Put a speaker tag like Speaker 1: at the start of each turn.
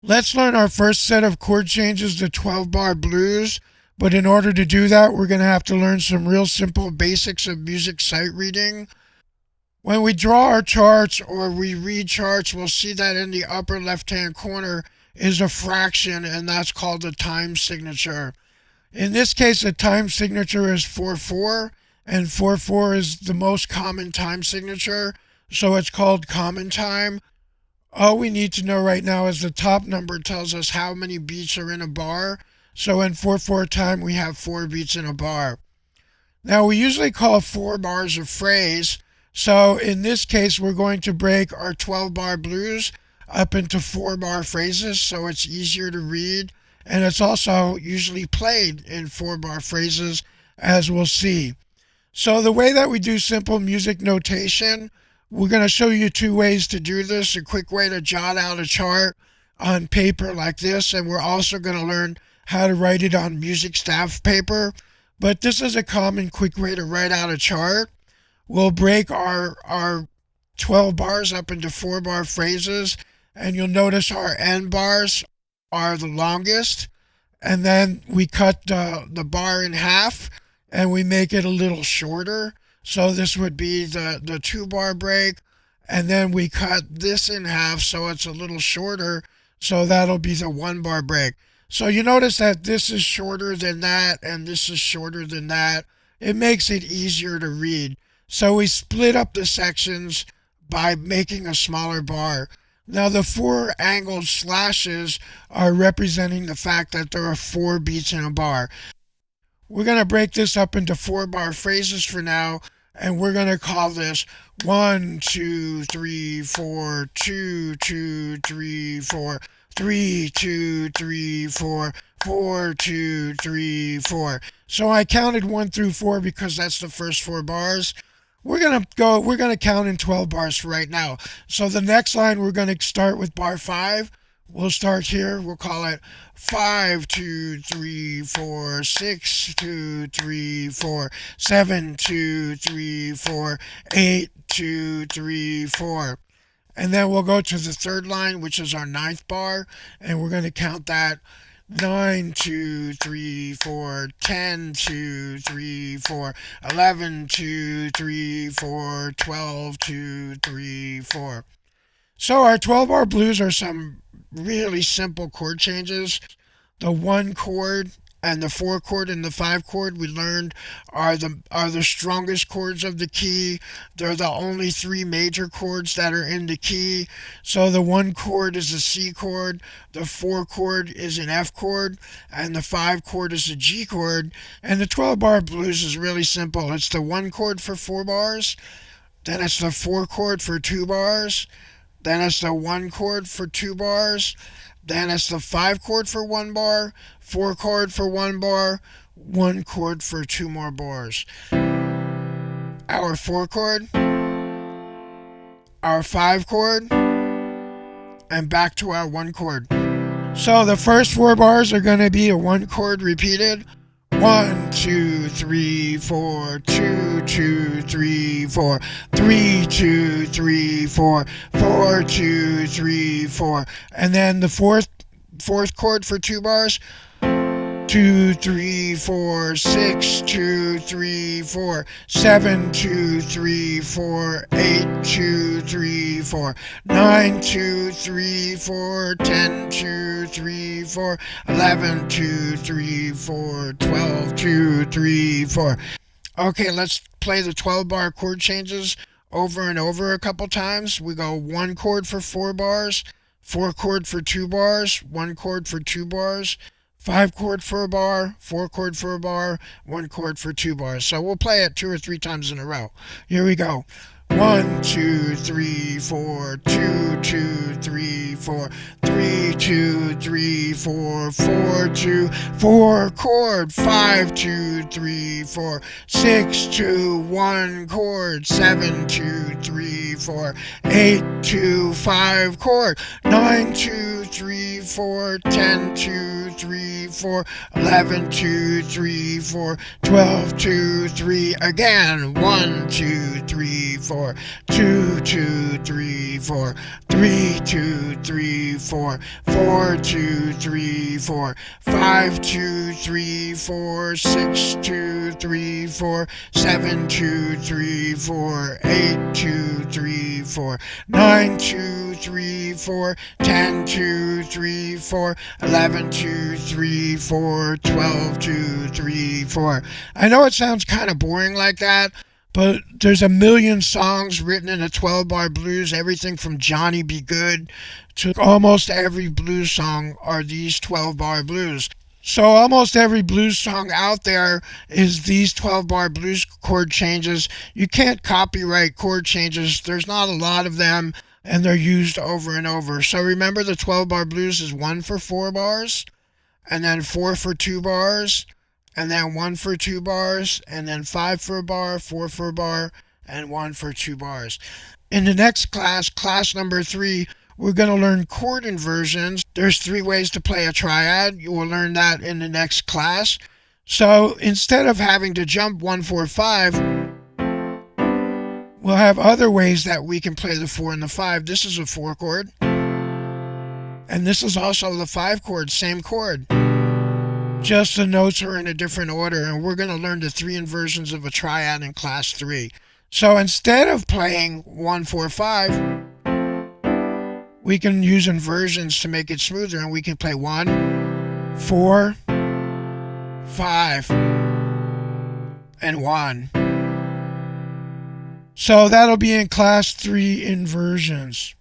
Speaker 1: Let's learn our first set of chord changes to 12-bar blues, but in order to do that, we're going to have to learn some real simple basics of music sight reading. When we draw our charts or we read charts, we'll see that in the upper left-hand corner is a fraction, and that's called a time signature. In this case, the time signature is 4/4, and 4/4 is the most common time signature, so it's called common time. All we need to know right now is the top number tells us how many beats are in a bar. So in 4/4 time, we have 4 beats in a bar. Now, we usually call 4 bars a phrase. So in this case, we're going to break our 12-bar blues up into 4-bar phrases so it's easier to read. And it's also usually played in 4-bar phrases, as we'll see. So the way that we do simple music notation, we're going to show you 2 ways to do this. A quick way to jot out a chart on paper like this, and we're also going to learn how to write it on music staff paper. But this is a common quick way to write out a chart. We'll break our 12 bars up into 4-bar phrases, and you'll notice our end bars are the longest, and then we cut the bar in half and we make it a little shorter. So this would be the 2-bar break, and then we cut this in half so it's a little shorter, so that'll be the 1-bar break. So you notice that this is shorter than that and this is shorter than that. It makes it easier to read. So we split up the sections by making a smaller bar. Now the 4 angled slashes are representing the fact that there are 4 beats in a bar. We're going to break this up into 4-bar phrases for now, and we're going to call this 1, 2, 3, 4, 2, 2, 3, 4, 3, 2, 3, 4, 4, 2, 3, 4. So I counted 1 through 4 because that's the first 4 bars. We're going to count in 12 bars for right now. So the next line, we're going to start with bar 5. We'll start here. We'll call it 5, 2, 3, 4, 6, 2, 3, 4, 7, 2, 3, 4, 8, 2, 3, 4. And then we'll go to the third line, which is our 9th bar, and we're going to count that 9, 2, 3, 4, 10, 2, 3, 4, 11, 2, 3, 4, 12, 2, 3, 4. So our 12-bar blues are some really simple chord changes. The 1 chord and the 4 chord and the 5 chord we learned are the strongest chords of the key. They're the only 3 major chords that are in the key. So the 1 chord is a C chord, the 4 chord is an F chord, and the 5 chord is a G chord. And the 12-bar blues is really simple. It's the 1 chord for 4 bars, then it's the 4 chord for 2 bars, then it's the 1 chord for 2 bars, then it's the 5 chord for 1 bar, 4 chord for 1 bar, 1 chord for 2 more bars. Our 4 chord, our 5 chord, and back to our 1 chord. So the first 4 bars are going to be a 1 chord repeated. 1, 2, 3, 4, 2, 2, 3, 4, 3, 2, 3, 4, 4, 2, 3, 4. And then the fourth chord for 2 bars. 2, 3, 4, 6, 2, 3, 4, 7, 2, 3, 4, 8, 2, 3, 4, 9, 2, 3, 4, 10, 2, 3, 4, 11, 2, 3, 4, 12, 2, 3, 4. Okay, let's play the 12-bar chord changes over and over a couple times. We go 1 chord for 4 bars, 4 chord for 2 bars, 1 chord for 2 bars, 5 chord for a bar, 4 chord for a bar, 1 chord for 2 bars. So we'll play it 2 or 3 times in a row. Here we go. 1, 2, 3, 4, 2, 2, 3, 4, 3, 2, 3, 4, 4, 2, 4 chord, 5, 2, 3, 4, 6, 2, 1 chord, 7, 2, 3, 4, 8, 2, 5 chord, 9, 2, 3, 4, 10, 2, 3, 4, 11, 2, 3, 4, 12, 2, 3, again, 1, 2, 3, 4, 2, 2, 3, 4, 3, 2, 3, 4, 4, 2, 3, 4, 5, 2, 3, 4, 6, 2, 3, 4, 7, 2, 3, 4, 8, 2, 3, 4, 9, 2, 3, 4, 10, 2, 3, 4, 11, 2, 3, 4, 12, 2, 3, 4. I know it sounds kind of boring like that, but there's a million songs written in a 12-bar blues, everything from Johnny Be Good to almost every blues song are these 12-bar blues. So almost every blues song out there is these 12-bar blues chord changes. You can't copyright chord changes. There's not a lot of them, and they're used over and over. So remember, the 12-bar blues is 1 for 4 bars, and then 4 for 2 bars, and then 1 for 2 bars, and then 5 for a bar, 4 for a bar, and 1 for 2 bars. In the next class, class number 3, we're going to learn chord inversions. There's 3 ways to play a triad. You will learn that in the next class. So instead of having to jump 1, 4, 5, we'll have other ways that we can play the 4 and the 5. This is a 4 chord. And this is also the 5 chord, same chord. Just the notes are in a different order, and we're going to learn the 3 inversions of a triad in class 3. So instead of playing 1, 4, 5, we can use inversions to make it smoother, and we can play 1, 4, 5, and 1. So that'll be in class 3 inversions.